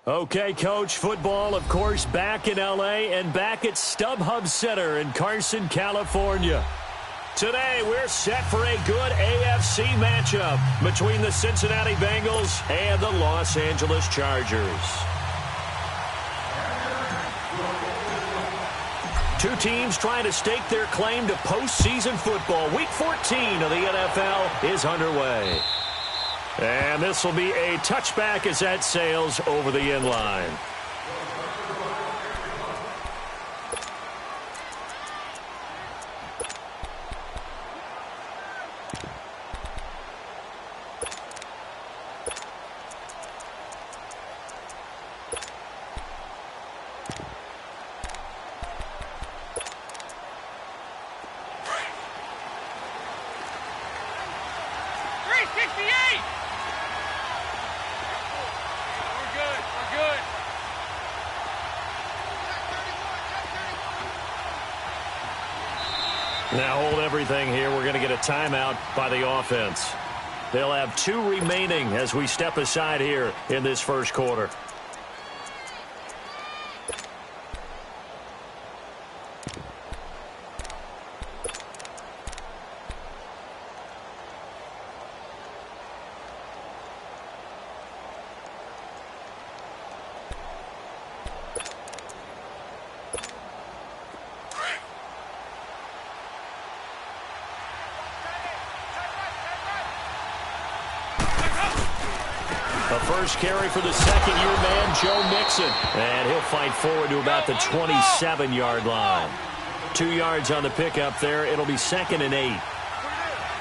Okay, Coach, football, of course, back in L.A. and back at StubHub Center in Carson, California. Today, we're set for a good AFC matchup between the Cincinnati Bengals and the Los Angeles Chargers. Two teams trying to stake their claim to postseason football. Week 14 of the NFL is underway. And this will be a touchback as that sails over the end line. Now hold everything here. We're going to get a timeout by the offense. They'll have 2 remaining as we step aside here in this first quarter. First carry for the second-year man, Joe Mixon. And he'll fight forward to about the 27-yard line. 2 yards on the pickup there. It'll be 2nd and 8.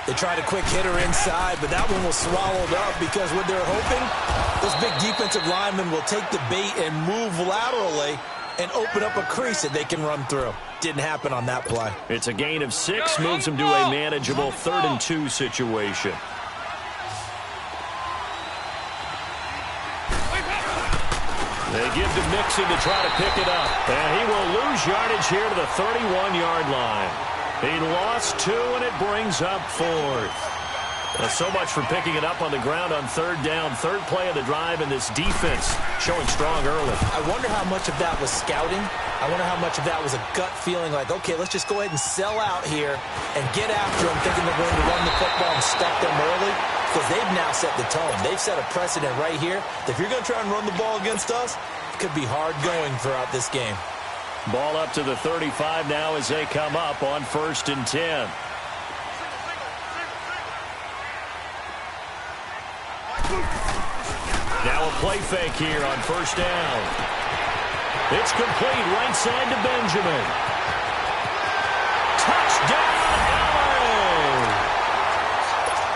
They tried a quick hitter inside, but that one was swallowed up because what they're hoping, those big defensive linemen will take the bait and move laterally and open up a crease that they can run through. Didn't happen on that play. It's a gain of 6, moves them to a manageable 3rd and 2 situation. They give to Mixon to try to pick it up. And he will lose yardage here to the 31-yard line. He lost 2, and it brings up 4th. So much for picking it up on the ground on 3rd down. 3rd play of the drive, and this defense showing strong early. I wonder how much of that was scouting. I wonder how much of that was a gut feeling like, okay, let's just go ahead and sell out here and get after them, thinking they're going to run the football and stuff them early. Because they've now set the tone. They've set a precedent right here. If you're going to try and run the ball against us, it could be hard going throughout this game. Ball up to the 35 now as they come up on 1st and 10. Now a play fake here on 1st down. It's complete right side to Benjamin. Touchdown!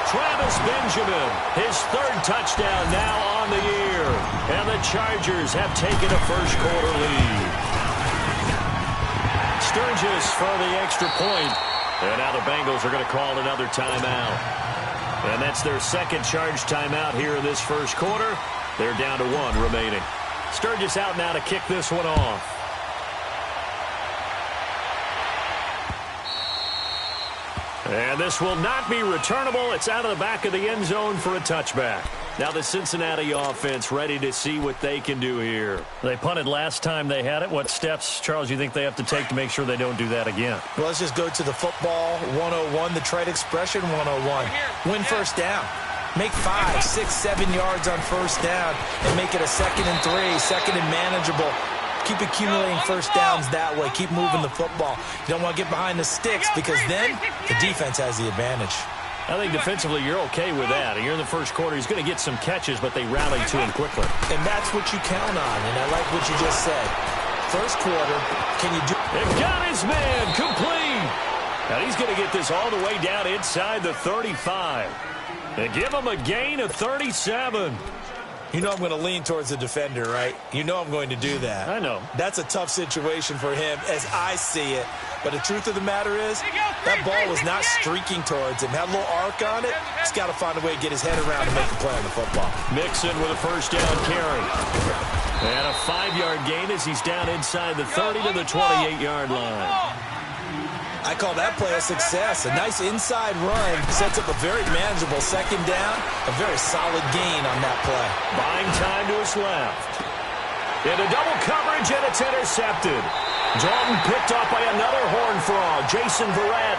Travis Benjamin, his 3rd touchdown now on the year. And the Chargers have taken a first-quarter lead. Sturgis for the extra point. And now the Bengals are going to call another timeout. And that's their 2nd charge timeout here in this first quarter. They're down to 1 remaining. Sturgis out now to kick this one off. And this will not be returnable. It's out of the back of the end zone for a touchback. Now the Cincinnati offense ready to see what they can do here. They punted last time they had it. What steps, Charles, you think they have to take to make sure they don't do that again? Well, let's just go to the football 101, the trade expression 101. Win 1st down. Make 5, 6, 7 yards on 1st down and make it a 2nd and 3, 2nd and manageable. Keep accumulating 1st downs that way. Keep moving the football. You don't want to get behind the sticks because then the defense has the advantage. I think defensively you're okay with that. And you're in the first quarter. He's going to get some catches, but they rallied to him quickly. And that's what you count on, and I like what you just said. First quarter, can you do... They've got his man complete. And he's going to get this all the way down inside the 35. And give him a gain of 37. You know I'm going to lean towards the defender, right? You know I'm going to do that. I know. That's a tough situation for him as I see it. But the truth of the matter is, that ball was not streaking towards him. Had a little arc on it. He's got to find a way to get his head around and make a play on the football. Mixon with a 1st down carry. And a 5-yard gain as he's down inside the 30 to the 28-yard line. I call that play a success. A nice inside run sets up a very manageable 2nd down. A very solid gain on that play. Buying time to his left. Into double coverage, and it's intercepted. Dalton picked off by another Horned Frog, Jason Verrett.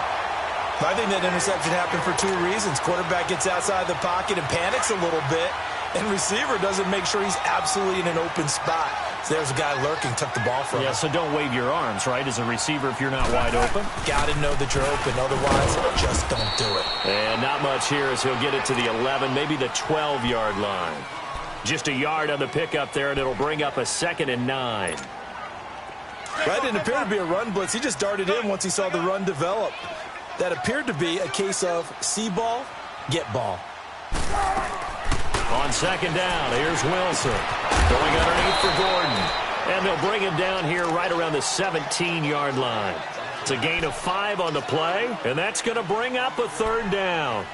I think that interception happened for two reasons. Quarterback gets outside the pocket and panics a little bit, and receiver doesn't make sure he's absolutely in an open spot. So there's a guy lurking, took the ball from him. Yeah, so don't wave your arms, right, as a receiver if you're not wide open. Got to know that you're open. Otherwise, just don't do it. And not much here as he'll get it to the 11, maybe the 12-yard line. Just a yard on the pickup there, and it'll bring up a 2nd and 9. That didn't appear to be a run blitz. He just darted in once he saw the run develop. That appeared to be a case of see ball, get ball. On 2nd down, here's Wilson. Going underneath for Gordon. And they'll bring him down here right around the 17-yard line. It's a gain of 5 on the play, and that's going to bring up a 3rd down.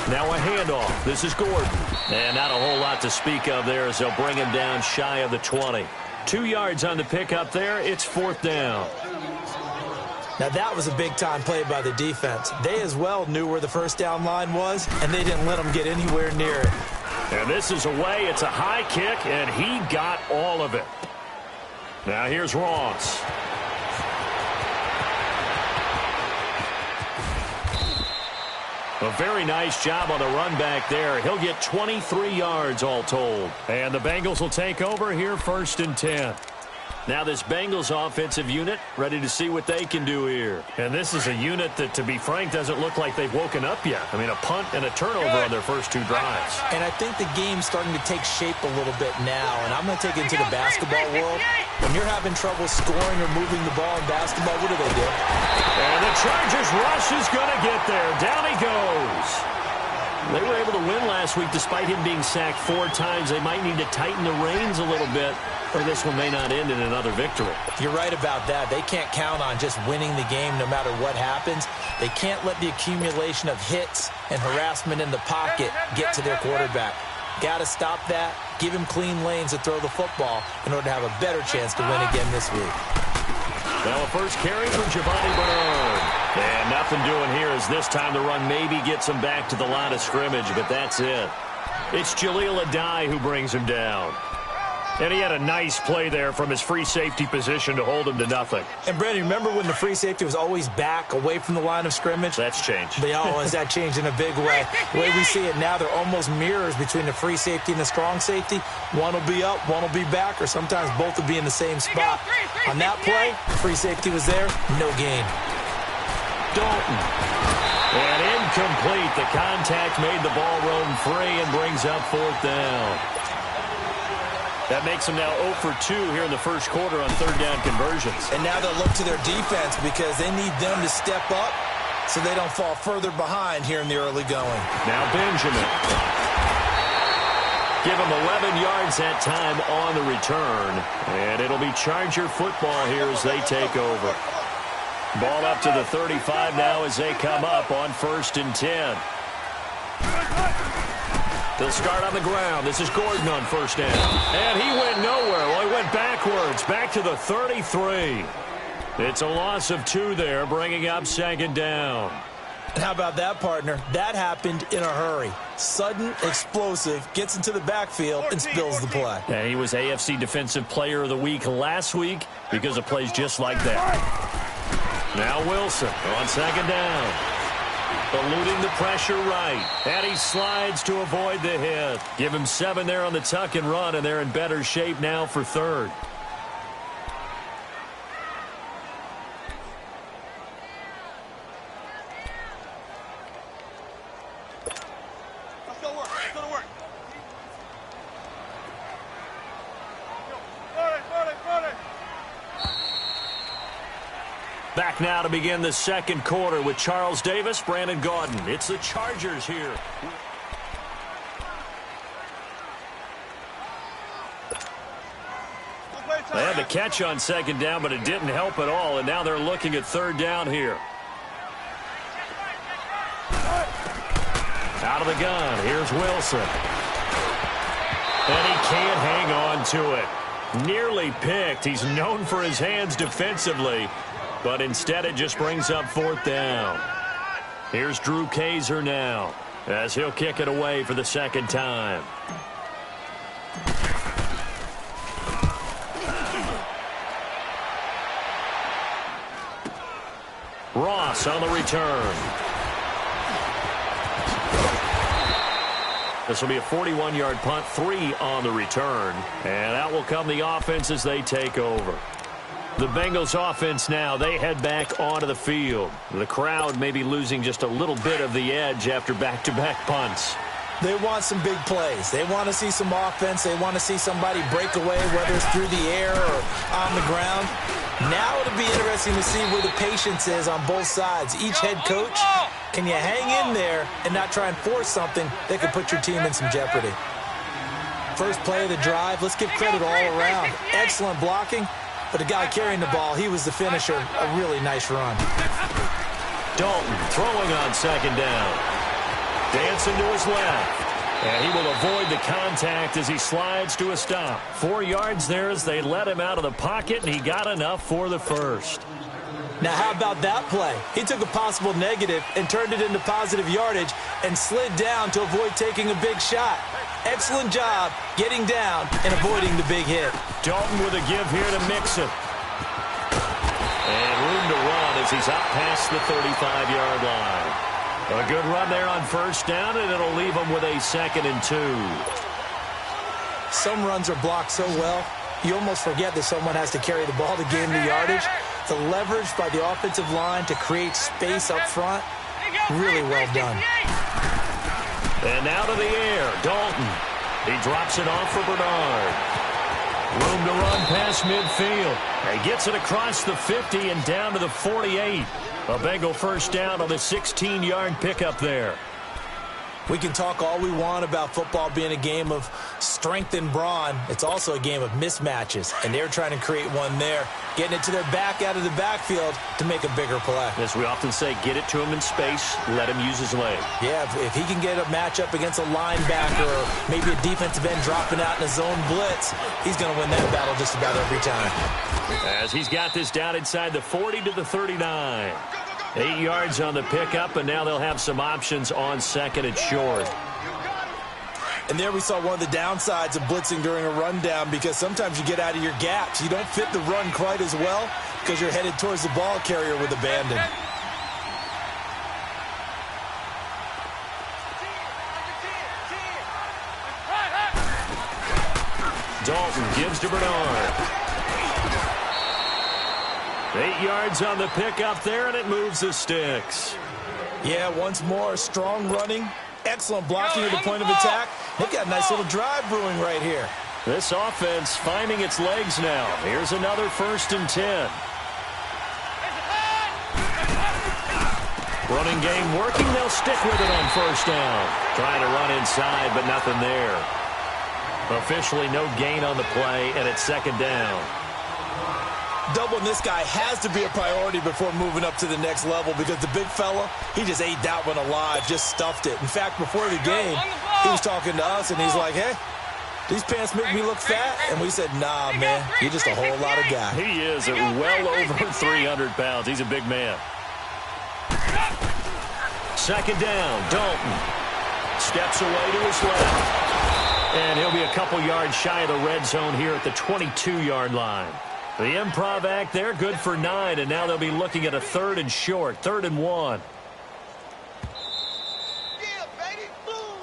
Now a handoff. This is Gordon. And not a whole lot to speak of there as they'll bring him down shy of the 20. 2 yards on the pickup there. It's 4th down. Now that was a big-time play by the defense. They as well knew where the first down line was, and they didn't let them get anywhere near it. And this is away. It's a high kick, and he got all of it. Now here's Ross. A very nice job on the run back there. He'll get 23 yards all told. And the Bengals will take over here 1st and 10. Now this Bengals offensive unit ready to see what they can do here. And this is a unit that, to be frank, doesn't look like they've woken up yet. I mean, a punt and a turnover on their first 2 drives. And I think the game's starting to take shape a little bit now. And I'm going to take it into the basketball world. When you're having trouble scoring or moving the ball in basketball, what do? And the Chargers rush is going to get there. Down he goes. They were able to win last week despite him being sacked 4 times. They might need to tighten the reins a little bit, or this one may not end in another victory. You're right about that. They can't count on just winning the game no matter what happens. They can't let the accumulation of hits and harassment in the pocket get to their quarterback. Got to stop that. Give him clean lanes to throw the football in order to have a better chance to win again this week. Now a first carry from Giovanni Bernard. And nothing doing here as this time the run maybe gets him back to the line of scrimmage, but that's it. It's Jaleel Adai who brings him down. And he had a nice play there from his free safety position to hold him to nothing. And, Brandon, remember when the free safety was always back away from the line of scrimmage? That's changed. That changed in a big way. The way we see it now, they're almost mirrors between the free safety and the strong safety. One will be up, one will be back, or sometimes both will be in the same spot. On that play, the free safety was there, no gain. Dalton. And incomplete. The contact made the ball roam free and brings up 4th down. That makes them now 0 for 2 here in the first quarter on 3rd down conversions. And now they'll look to their defense because they need them to step up so they don't fall further behind here in the early going. Now Benjamin. Give him 11 yards that time on the return. And it'll be Charger football here as they take over. Ball up to the 35 now as they come up on 1st and 10. They'll start on the ground. This is Gordon on 1st down. And he went nowhere. Well, he went backwards, back to the 33. It's a loss of 2 there, bringing up 2nd down. And how about that, partner? That happened in a hurry. Sudden, explosive, gets into the backfield, and spills the play. And he was AFC Defensive Player of the Week last week because of plays just like that. Now Wilson on 2nd down. Eluding the pressure right. And he slides to avoid the hit. Give him 7 there on the tuck and run, and they're in better shape now for 3rd. Let's go to work. Let's go to work. Back now to begin the 2nd quarter with Charles Davis, Brandon Gaudin. It's the Chargers here. They had the catch on 2nd down, but it didn't help at all, and now they're looking at 3rd down here. Out of the gun, here's Wilson. And he can't hang on to it. Nearly picked. He's known for his hands defensively, but instead it just brings up 4th down. Here's Drew Kaiser now, as he'll kick it away for the 2nd time. Ross on the return. This will be a 41-yard punt, 3 on the return. And out will come the offense as they take over. The Bengals offense now, they head back onto the field. The crowd may be losing just a little bit of the edge after back-to-back punts. They want some big plays. They want to see some offense. They want to see somebody break away, whether it's through the air or on the ground. Now it'll be interesting to see where the patience is on both sides. Each head coach, can you hang in there and not try and force something that could put your team in some jeopardy? First play of the drive, let's give credit all around. Excellent blocking, but the guy carrying the ball, he was the finisher. A really nice run. Dalton throwing on 2nd down. Dancing to his left. And he will avoid the contact as he slides to a stop. 4 yards there as they let him out of the pocket, and he got enough for the first. Now, how about that play? He took a possible negative and turned it into positive yardage and slid down to avoid taking a big shot. Excellent job getting down and avoiding the big hit. Dalton with a give here to Mixon. And room to run as he's up past the 35-yard line. A good run there on 1st down, and it'll leave him with a 2nd and 2. Some runs are blocked so well, you almost forget that someone has to carry the ball to gain the yardage. The leverage by the offensive line to create space up front, really well done. And now to the air, Dalton. He drops it off for Bernard. Room to run past midfield. He gets it across the 50 and down to the 48. A Bengal 1st down on the 16-yard pickup there. We can talk all we want about football being a game of strength and brawn. It's also a game of mismatches, and they're trying to create one there, getting it to their back out of the backfield to make a bigger play. As we often say, get it to him in space, let him use his leg. Yeah, if he can get a matchup against a linebacker or maybe a defensive end dropping out in a zone blitz, he's going to win that battle just about every time. As he's got this down inside the 40 to the 39. 8 yards on the pickup, and now they'll have some options on 2nd and short. And there we saw one of the downsides of blitzing during a rundown, because sometimes you get out of your gaps. You don't fit the run quite as well because you're headed towards the ball carrier with abandon. Dalton gives to Bernard. 8 yards on the pickup there, and it moves the sticks. Yeah, once more, strong running, excellent blocking at the point of attack. They've got a nice little drive brewing right here. This offense finding its legs now. Here's another 1st and 10. Running game working. They'll stick with it on 1st down. Trying to run inside, but nothing there. Officially no gain on the play, and it's 2nd down. Doubling this guy has to be a priority before moving up to the next level, because the big fella, he just ate that one alive, just stuffed it. In fact, before the game, he was talking to us, and he's like, hey, these pants make me look fat. And we said, nah, man, you're just a whole lot of guy. He is at well over 300 pounds. He's a big man. 2nd down, Dalton. Steps away to his left. And he'll be a couple yards shy of the red zone here at the 22-yard line. The improv act there, good for 9, and now they'll be looking at a 3rd and short, 3rd and 1. Yeah, baby. Boom.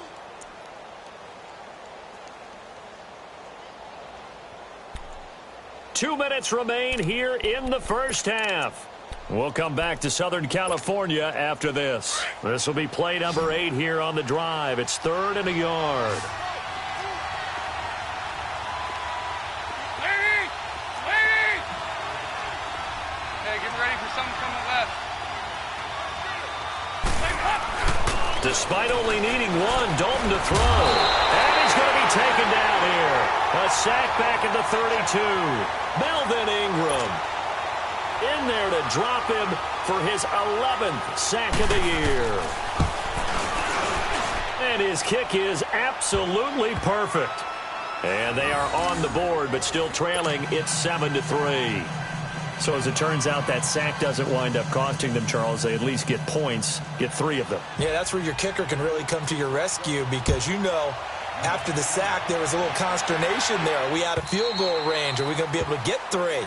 2 minutes remain here in the 1st half. We'll come back to Southern California after this. This will be play number 8 here on the drive. It's 3rd and a yard. Despite only needing 1, Dalton to throw. And he's going to be taken down here. A sack back at the 32. Melvin Ingram in there to drop him for his 11th sack of the year. And his kick is absolutely perfect. And they are on the board, but still trailing. It's 7-3. So as it turns out, that sack doesn't wind up costing them, Charles. They at least get points, get 3 of them. Yeah, that's where your kicker can really come to your rescue because, you know, after the sack, there was a little consternation there. Are we out of field goal range? Are we going to be able to get 3?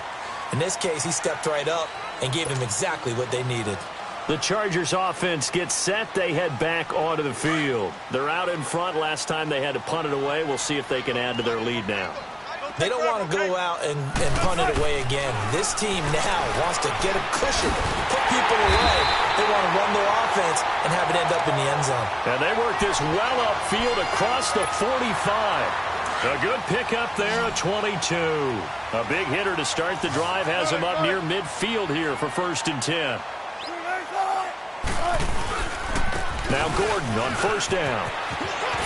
In this case, he stepped right up and gave them exactly what they needed. The Chargers offense gets set. They head back onto the field. They're out in front. Last time they had to punt it away. We'll see if they can add to their lead now. They don't want to go out and punt it away again. This team now wants to get a cushion, put people away. They want to run their offense and have it end up in the end zone. And they work this well upfield across the 45. A good pickup there, a 22. A big hitter to start the drive has him up near midfield here for 1st and 10. Now Gordon on 1st down.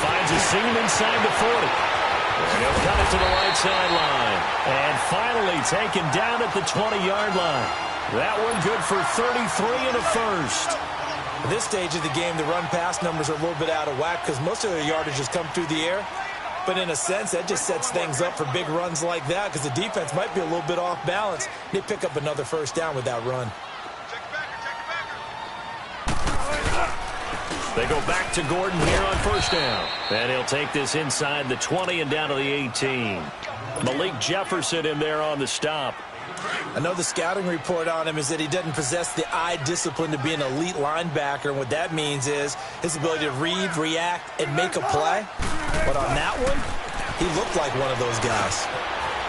Finds a seam inside the 40. And he'll cut it to the right sideline. And finally taken down at the 20-yard line. That one good for 33 and a first. At this stage of the game, the run-pass numbers are a little bit out of whack because most of their yardage has come through the air. But in a sense, that just sets things up for big runs like that because the defense might be a little bit off balance. They pick up another 1st down with that run. They go back to Gordon here on 1st down. And he'll take this inside the 20 and down to the 18. Malik Jefferson in there on the stop. I know the scouting report on him is that he doesn't possess the eye discipline to be an elite linebacker. And what that means is his ability to read, react, and make a play. But on that one, he looked like one of those guys.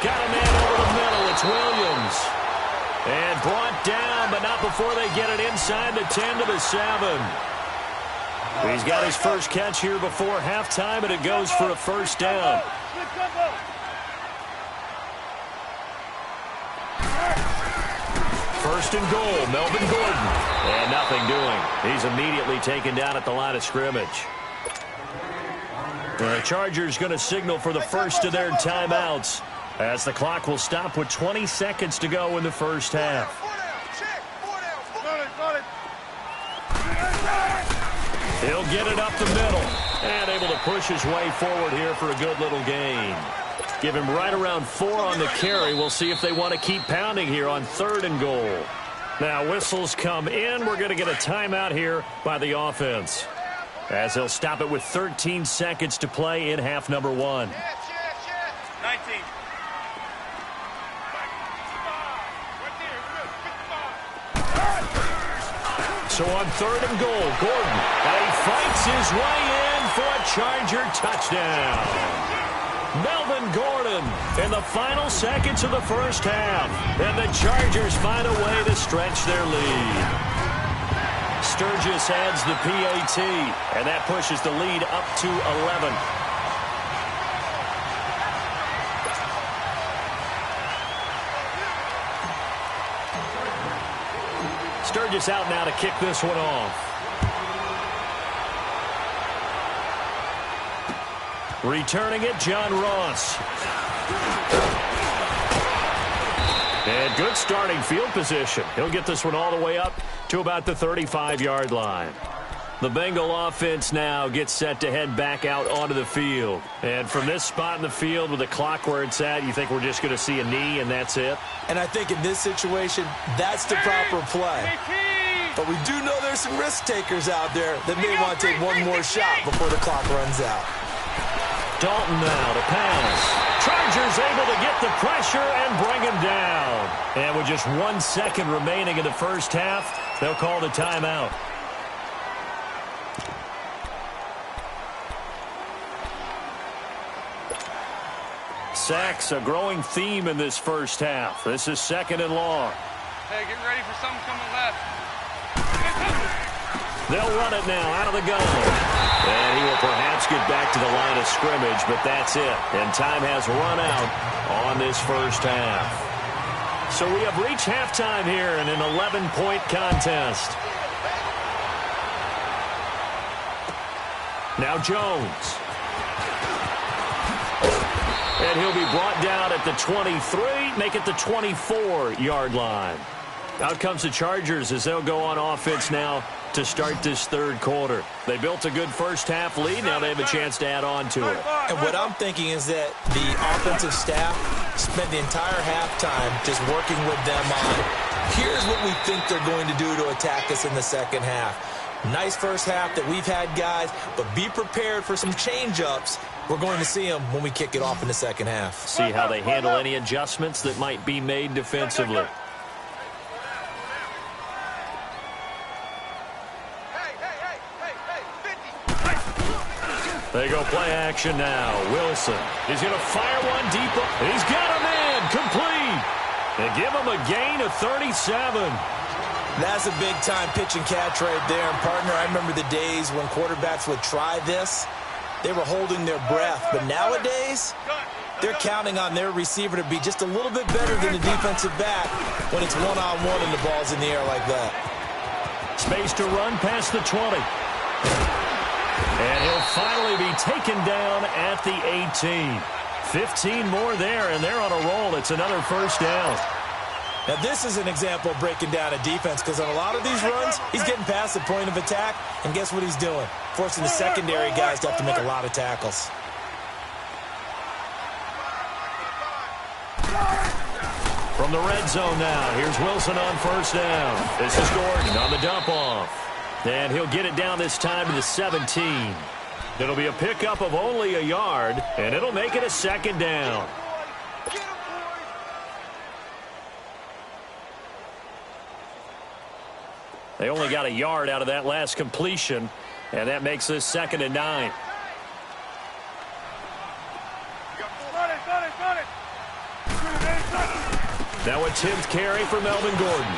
Got a man over the middle. It's Williams. And brought down, but not before they get it inside the 10 to the 7. He's got his first catch here before halftime, and it goes for a 1st down. First and goal, Melvin Gordon. And nothing doing. He's immediately taken down at the line of scrimmage. The Chargers going to signal for the first of their timeouts as the clock will stop with 20 seconds to go in the first half. He'll get it up the middle and able to push his way forward here for a good little gain. Give him right around 4 on the carry. We'll see if they want to keep pounding here on 3rd and goal. Now whistles come in. We're going to get a timeout here by the offense as they'll stop it with 13 seconds to play in half number 1. 19. So on 3rd and goal, Gordon, and he fights his way in for a Charger touchdown. Melvin Gordon in the final seconds of the first half. And the Chargers find a way to stretch their lead. Sturgis adds the PAT, and that pushes the lead up to 11. Sturgis out now to kick this one off. Returning it, John Ross. And good starting field position. He'll get this one all the way up to about the 35-yard line. The Bengal offense now gets set to head back out onto the field. And from this spot in the field with the clock where it's at, you think we're just going to see a knee and that's it? And I think in this situation, that's the proper play. But we do know there's some risk takers out there that may want to take one more shot before the clock runs out. Dalton now to pass. Chargers able to get the pressure and bring him down. And with just 1 second remaining in the first half, they'll call the timeout. Sacks, a growing theme in this first half. This is 2nd and long. Hey, get ready for something coming left. They'll run it now out of the gun. And he will perhaps get back to the line of scrimmage, but that's it. And time has run out on this first half. So we have reached halftime here in an 11-point contest. Now Jones. And he'll be brought down at the 23, make it the 24-yard line. Out comes the Chargers as they'll go on offense now to start this third quarter. They built a good first-half lead. Now they have a chance to add on to it. And what I'm thinking is that the offensive staff spent the entire halftime just working with them on, here's what we think they're going to do to attack us in the second half. Nice first half that we've had, guys, but be prepared for some change-ups. We're going to see them when we kick it off in the second half. See how they handle any adjustments that might be made defensively. They go play action now. Wilson is going to fire one deep. He's got a man complete. They give him a gain of 37. That's a big-time pitch and catch right there. And, partner, I remember the days when quarterbacks would try this. They were holding their breath. But nowadays, they're counting on their receiver to be just a little bit better than the defensive back when it's one-on-one and the ball's in the air like that. Space to run past the 20. And he'll finally be taken down at the 18. 15 more there, and they're on a roll. It's another first down. Now, this is an example of breaking down a defense, because on a lot of these runs, he's getting past the point of attack, and guess what he's doing? Forcing the secondary guys to have to make a lot of tackles. From the red zone now, here's Wilson on first down. This is Gordon on the dump-off. And he'll get it down this time to the 17. It'll be a pickup of only a yard, and it'll make it a second down. They only got a yard out of that last completion, and that makes this 2nd and 9. Now a 10th carry for Melvin Gordon.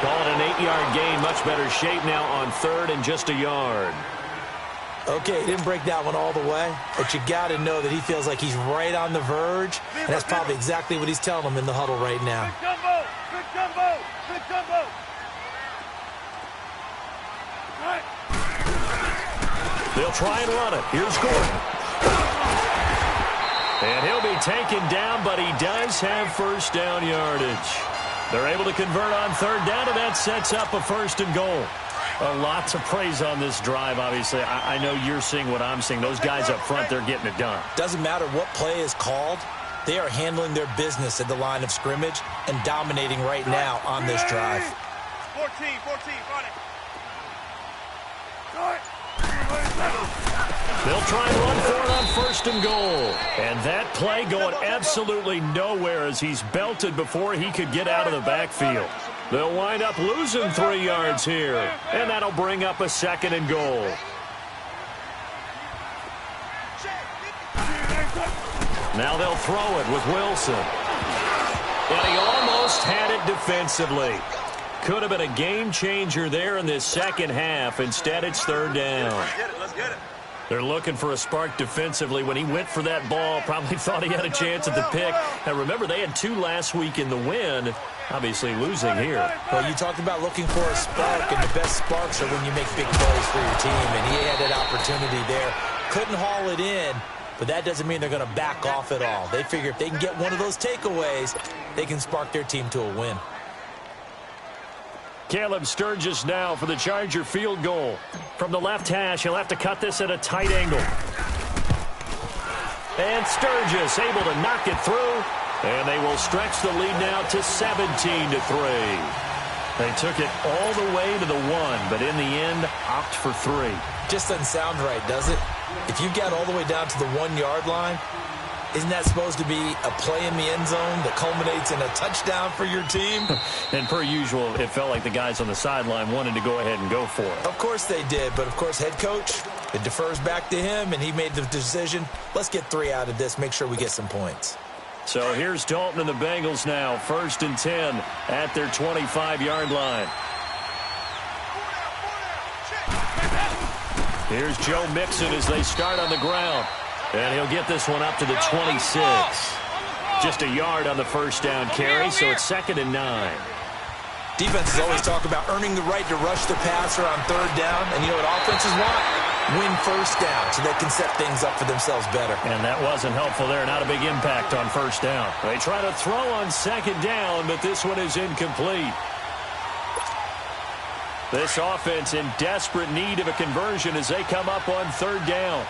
Call it an 8-yard gain. Much better shape now on 3rd and just a yard. Okay, he didn't break that one all the way, but you got to know that he feels like he's right on the verge, and that's probably exactly what he's telling them in the huddle right now. Good gumbo! Good gumbo! Good gumbo! Right. They'll try and run it. Here's Gordon. And he'll be taken down, but he does have first down yardage. They're able to convert on 3rd down, and that sets up a 1st and goal. A lot to praise on this drive, obviously. I know you're seeing what I'm seeing. Those guys up front, they're getting it done. Doesn't matter what play is called. They are handling their business at the line of scrimmage and dominating right now on this drive. 14, run it. They'll try and run for it on 1st and goal. And that play going absolutely nowhere as he's belted before he could get out of the backfield. They'll wind up losing 3 yards here, and that'll bring up a 2nd and goal. Now they'll throw it with Wilson. And he almost had it defensively. Could have been a game changer there in this second half. Instead, it's 3rd down. Let's get it. They're looking for a spark defensively. When he went for that ball, probably thought he had a chance at the pick. And remember, they had 2 last week in the win. Obviously losing here. Well, you talked about looking for a spark, and the best sparks are when you make big plays for your team, and he had that opportunity there. Couldn't haul it in, but that doesn't mean they're going to back off at all. They figure if they can get one of those takeaways, they can spark their team to a win. Caleb Sturgis now for the Charger field goal. From the left hash, he'll have to cut this at a tight angle. And Sturgis able to knock it through. And they will stretch the lead now to 17-3. They took it all the way to the 1, but in the end, opt for 3. Just doesn't sound right, does it? If you got all the way down to the 1-yard line, isn't that supposed to be a play in the end zone that culminates in a touchdown for your team? And per usual, it felt like the guys on the sideline wanted to go ahead and go for it. Of course they did, but of course head coach, it defers back to him, and he made the decision, let's get 3 out of this, make sure we get some points. So here's Dalton and the Bengals now, 1st and 10 at their 25-yard line. Here's Joe Mixon as they start on the ground. And he'll get this one up to the 26. Just a yard on the 1st down carry, so it's 2nd and 9. Defenses always talk about earning the right to rush the passer on 3rd down, and you know what offenses want? Win 1st down so they can set things up for themselves better. And that wasn't helpful there. Not a big impact on 1st down. They try to throw on 2nd down, but this one is incomplete. This offense in desperate need of a conversion as they come up on third down.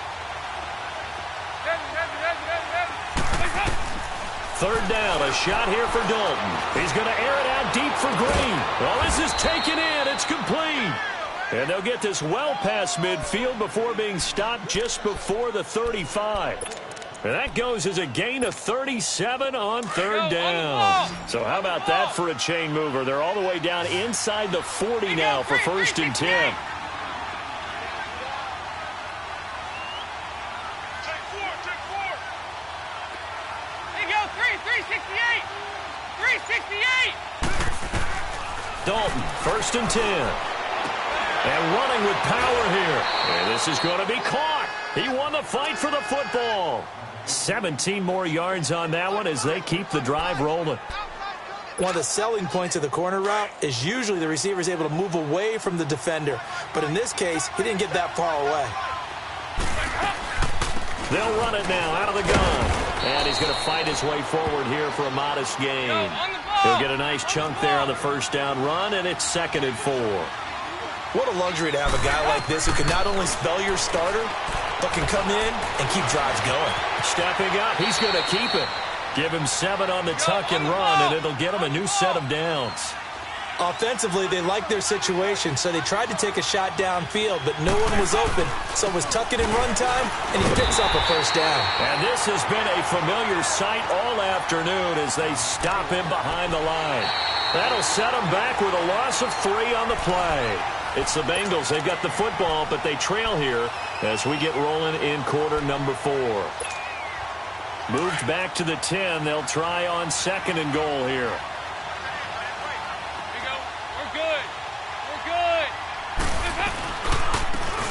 Third down, a shot here for Dalton. He's going to air it out deep for Green. Well, this is taken in. It's complete. And they'll get this well past midfield before being stopped just before the 35. And that goes as a gain of 37 on third down. So how about that for a chain mover? They're all the way down inside the 40 now for first and 10. Dalton, first and 10. And running with power here. And this is going to be caught. He won the fight for the football. 17 more yards on that one as they keep the drive rolling. One of the selling points of the corner route is usually the receiver is able to move away from the defender. But in this case, he didn't get that far away. They'll run it now out of the gun. And he's going to fight his way forward here for a modest gain. He'll get a nice chunk there on the first down run, and it's 2nd and 4. What a luxury to have a guy like this who can not only spell your starter, but can come in and keep drives going. Stepping up, he's going to keep it. Give him 7 on the tuck and run, and it'll get him a new set of downs. Offensively, they liked their situation, so they tried to take a shot downfield, but no one was open. So it was tuck it and run time, and he picks up a first down. And this has been a familiar sight all afternoon as they stop him behind the line. That'll set him back with a loss of 3 on the play. It's the Bengals. They've got the football, but they trail here as we get rolling in quarter number 4. Moved back to the 10. They'll try on 2nd and goal here.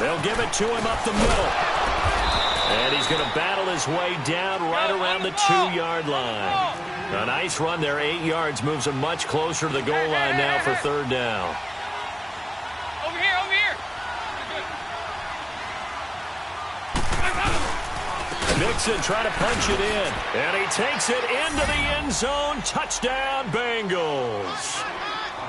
They'll give it to him up the middle. And he's going to battle his way down right around the 2-yard line. A nice run there, 8 yards, moves him much closer to the goal line now for third down. Over here, over here. Mixon trying to punch it in. And he takes it into the end zone. Touchdown, Bengals.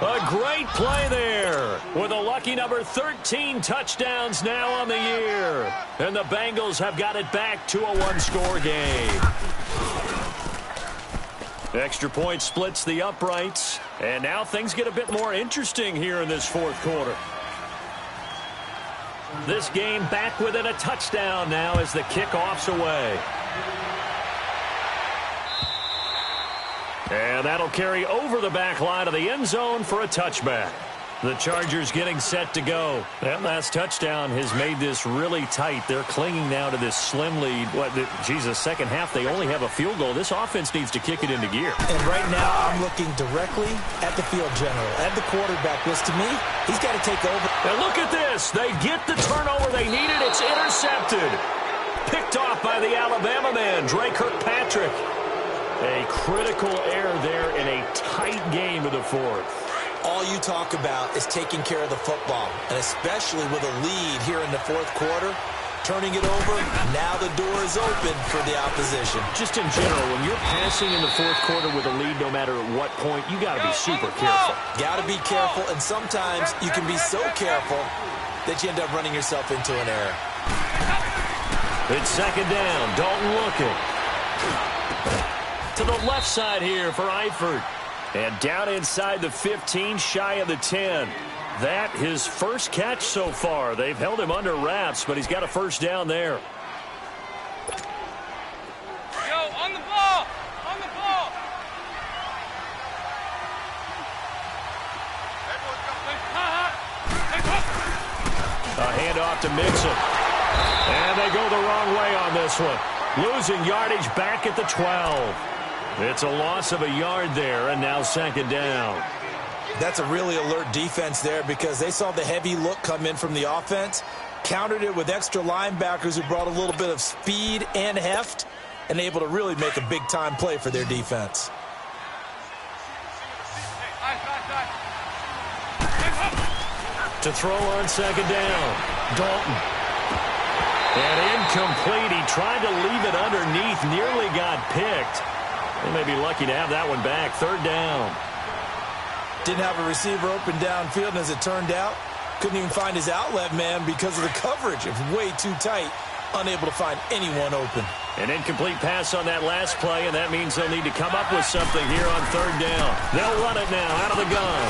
A great play there with a lucky number 13 touchdowns now on the year. And the Bengals have got it back to a 1-score game. Extra point splits the uprights. And now things get a bit more interesting here in this fourth quarter. This game back within a touchdown now as the kickoff's away. And that'll carry over the back line of the end zone for a touchback. The Chargers getting set to go. That last touchdown has made this really tight. They're clinging now to this slim lead. Second half, they only have a field goal. This offense needs to kick it into gear. And right now, I'm looking directly at the field general, at the quarterback. This, to me, he's got to take over. And look at this. They get the turnover they needed. It's intercepted. Picked off by the Alabama man, Dre Kirkpatrick. A critical error there in a tight game of the fourth. All you talk about is taking care of the football, and especially with a lead here in the fourth quarter, turning it over, now the door is open for the opposition. Just in general, when you're passing in the fourth quarter with a lead, no matter at what point, you got to be super careful. Got to be careful, and sometimes you can be so careful that you end up running yourself into an error. It's second down. Dalton looking. To the left side here for Eifert. And down inside the 15, shy of the 10. That his first catch so far. They've held him under wraps, but he's got a first down there. Yo, on the ball! On the ball! A handoff to Mixon. And they go the wrong way on this one. Losing yardage back at the 12. It's a loss of a yard there, and now second down. That's a really alert defense there because they saw the heavy look come in from the offense, countered it with extra linebackers who brought a little bit of speed and heft, and able to really make a big-time play for their defense. To throw on second down, Dalton. And incomplete. He tried to leave it underneath, nearly got picked. They may be lucky to have that one back. Third down. Didn't have a receiver open downfield, and as it turned out, couldn't even find his outlet man because of the coverage. It was way too tight, unable to find anyone open. An incomplete pass on that last play, and that means they'll need to come up with something here on third down. They'll run it now out of the gun.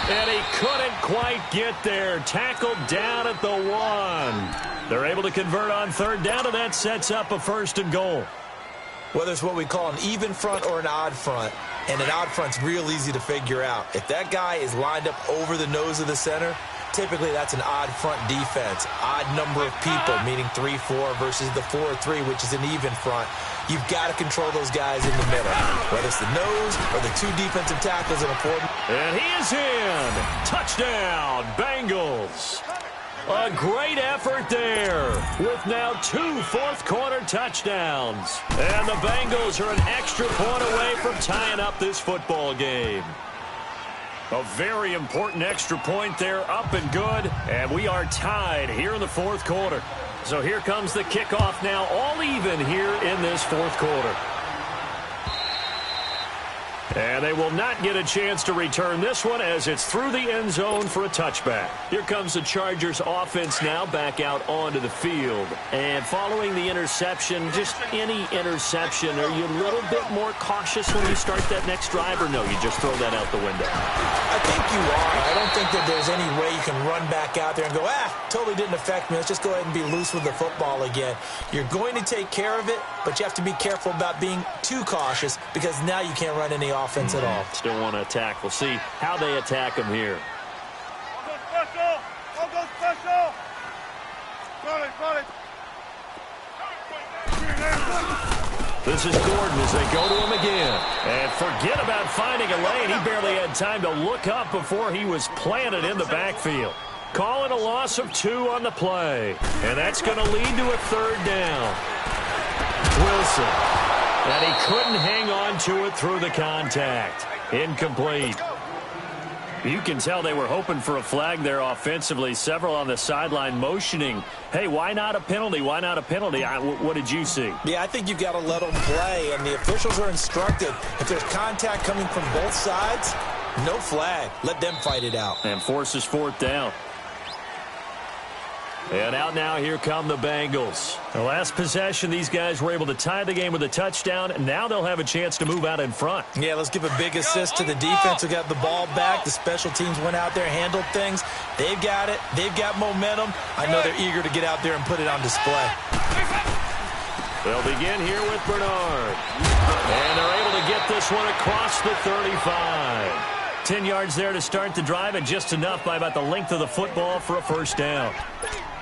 And he couldn't quite get there. Tackled down at the 1. They're able to convert on third down, and that sets up a 1st and goal. Whether it's what we call an even front or an odd front, and an odd front's real easy to figure out. If that guy is lined up over the nose of the center, typically that's an odd front defense. Odd number of people, meaning 3-4 versus the 4-3, which is an even front. You've got to control those guys in the middle. Whether it's the nose or the 2 defensive tackles in a 4. And he is in. Touchdown, Bengals. A great effort there with now 2 fourth-quarter touchdowns. And the Bengals are an extra point away from tying up this football game. A very important extra point there, up and good. And we are tied here in the 4th quarter. So here comes the kickoff now, all even here in this 4th quarter. And they will not get a chance to return this one as it's through the end zone for a touchback. Here comes the Chargers offense now back out onto the field. And following the interception, just any interception, are you a little bit more cautious when you start that next drive, or no, you just throw that out the window? I think you are. I don't think that there's any way you can run back out there and go, totally didn't affect me. Let's just go ahead and be loose with the football again. You're going to take care of it, but you have to be careful about being too cautious because now you can't run any offense at all. Still want to attack. We'll see how they attack him here. I'll go special. I'll go special. Got it. This is Gordon as they go to him again. And forget about finding a lane. He barely had time to look up before he was planted in the backfield. Calling a loss of 2 on the play. And that's going to lead to a 3rd down. Wilson. And he couldn't hang on to it through the contact. Incomplete. You can tell they were hoping for a flag there offensively. Several on the sideline motioning, hey, why not a penalty? Why not a penalty? What did you see? Yeah, I think you've got to let them play, and the officials are instructed. If there's contact coming from both sides, no flag. Let them fight it out. And forces 4th down. And out now, here come the Bengals. The last possession, these guys were able to tie the game with a touchdown. And now they'll have a chance to move out in front. Yeah, let's give a big assist to the defense who got the ball back. The special teams went out there, handled things. They've got it. They've got momentum. I know they're eager to get out there and put it on display. They'll begin here with Bernard. And they're able to get this one across the 35. 10 yards there to start the drive, and just enough by about the length of the football for a 1st down.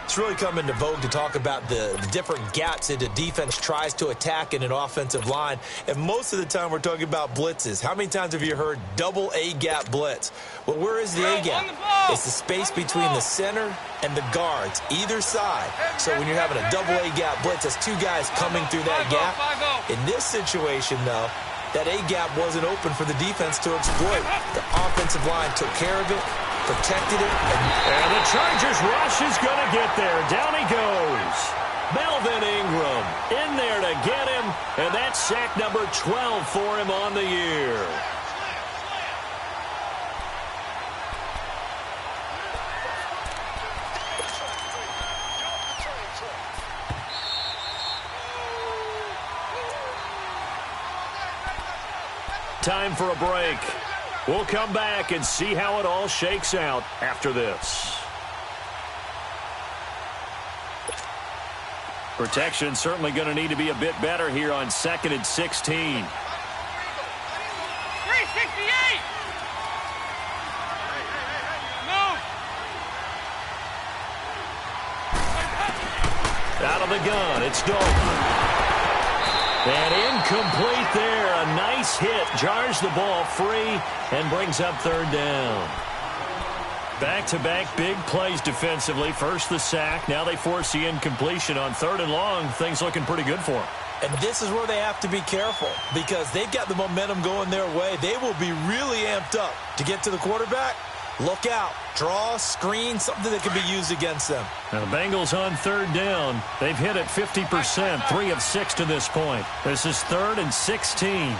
It's really come into vogue to talk about the different gaps that the defense tries to attack in an offensive line. And most of the time we're talking about blitzes. How many times have you heard double A-gap blitz? Well, where is the A-gap? It's the space between the center and the guards, either side. So when you're having a double A-gap blitz, that's 2 guys coming through that gap. In this situation, though, that A-gap wasn't open for the defense to exploit. The offensive line took care of it, protected it. And the Chargers rush is going to get there. Down he goes. Melvin Ingram in there to get him. And that's sack number 12 for him on the year. Time for a break. We'll come back and see how it all shakes out after this. Protection certainly going to need to be a bit better here on 2nd and 16. 368! Move! Out of the gun, it's Dalton. And incomplete there. A nice hit. Jars the ball free and brings up 3rd down. Back-to-back big plays defensively. First the sack. Now they force the incompletion on 3rd and long. Things looking pretty good for them. And this is where they have to be careful because they've got the momentum going their way. They will be really amped up to get to the quarterback. Look out. Draw, screen, something that can be used against them. Now the Bengals on 3rd down. They've hit it 50%, 3 of 6 to this point. This is 3rd and 16.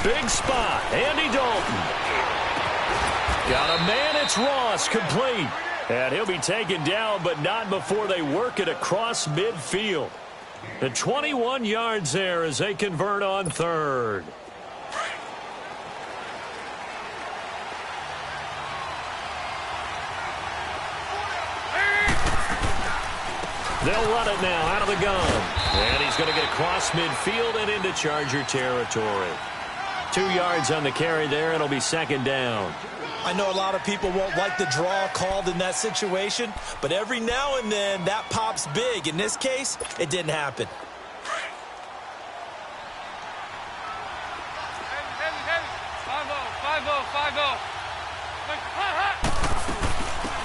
Big spot. Andy Dalton. Got a man. It's Ross, complete. And he'll be taken down, but not before they work it across midfield. The 21 yards there as they convert on third. They'll run it now out of the gun. And he's going to get across midfield and into Charger territory. 2 yards on the carry there. It'll be second down. I know a lot of people won't like the draw called in that situation, but every now and then that pops big. In this case, it didn't happen.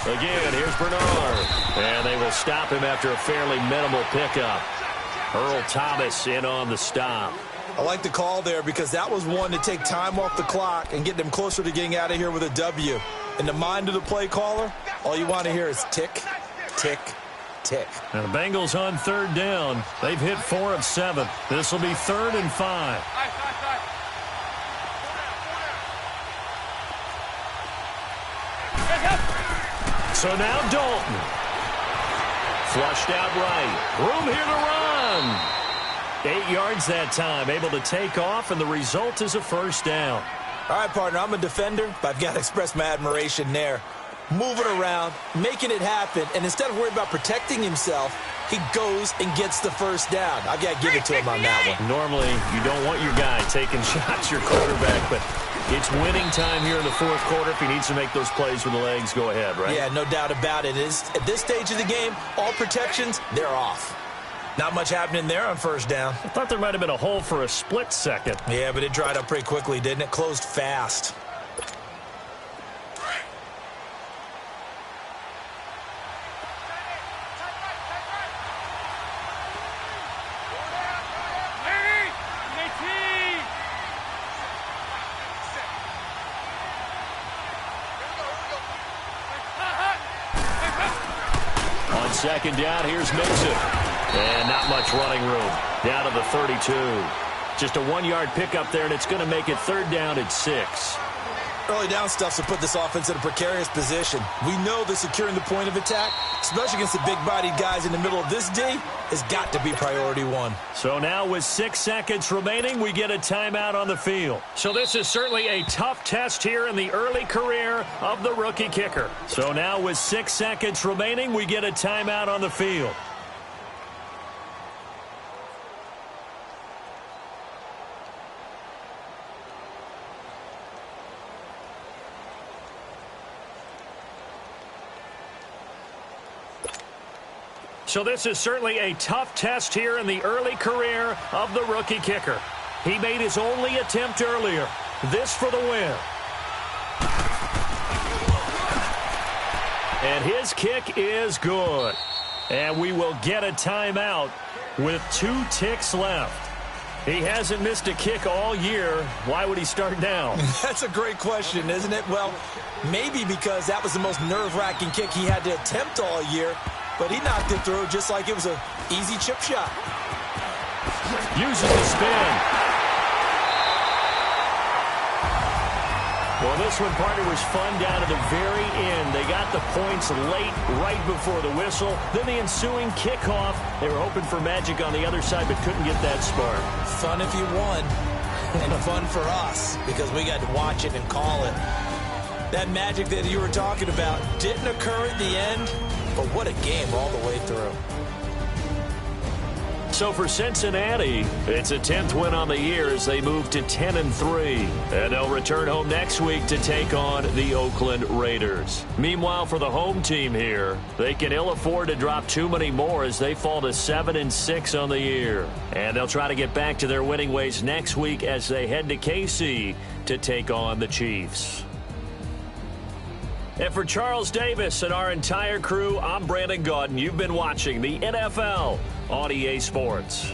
Again, here's Bernard. And they will stop him after a fairly minimal pickup. Earl Thomas in on the stop. I like the call there because that was one to take time off the clock and get them closer to getting out of here with a W. In the mind of the play caller, all you want to hear is tick, tick, tick. Now the Bengals on third down. They've hit 4 of 7. This will be 3rd and 5. So now Dalton. Flushed out right. Room here to run. 8 yards that time. Able to take off, and the result is a first down. All right, partner, I'm a defender, but I've got to express my admiration there. Moving around, making it happen, and instead of worrying about protecting himself, he goes and gets the first down. I've got to give it to him on that one. Normally, you don't want your guy taking shots, your quarterback, but it's winning time here in the fourth quarter. If he needs to make those plays with the legs, go ahead, right? Yeah, no doubt about it. At this stage of the game, all protections, they're off. Not much happening there on first down. I thought there might have been a hole for a split second. Yeah, but it dried up pretty quickly, didn't it? Closed fast. On second down, here's Mixon. And not much running room. Down to the 32. Just a 1-yard pickup there, and it's going to make it 3rd down at 6. Early down stuff to put this offense in a precarious position. We know that securing the point of attack, especially against the big-bodied guys in the middle of this D, has got to be priority one. So now with 6 seconds remaining, we get a timeout on the field. So this is certainly a tough test here in the early career of the rookie kicker. So now with 6 seconds remaining, we get a timeout on the field. So this is certainly a tough test here in the early career of the rookie kicker. He made his only attempt earlier. This for the win. And his kick is good. And we will get a timeout with 2 ticks left. He hasn't missed a kick all year. Why would he start now? That's a great question, isn't it? Well, maybe because that was the most nerve-wracking kick he had to attempt all year. But he knocked it through just like it was an easy chip shot. Using the spin. Well, this one, partner, was fun down to the very end. They got the points late, right before the whistle. Then the ensuing kickoff. They were hoping for magic on the other side, but couldn't get that spark. Fun if you won, and fun for us, because we got to watch it and call it. That magic that you were talking about didn't occur at the end. But what a game all the way through. So for Cincinnati, it's a 10th win on the year as they move to 10-3. And they'll return home next week to take on the Oakland Raiders. Meanwhile, for the home team here, they can ill afford to drop too many more as they fall to 7-6 on the year. And they'll try to get back to their winning ways next week as they head to KC to take on the Chiefs. And for Charles Davis and our entire crew, I'm Brandon Gaudin. You've been watching the NFL on EA Sports.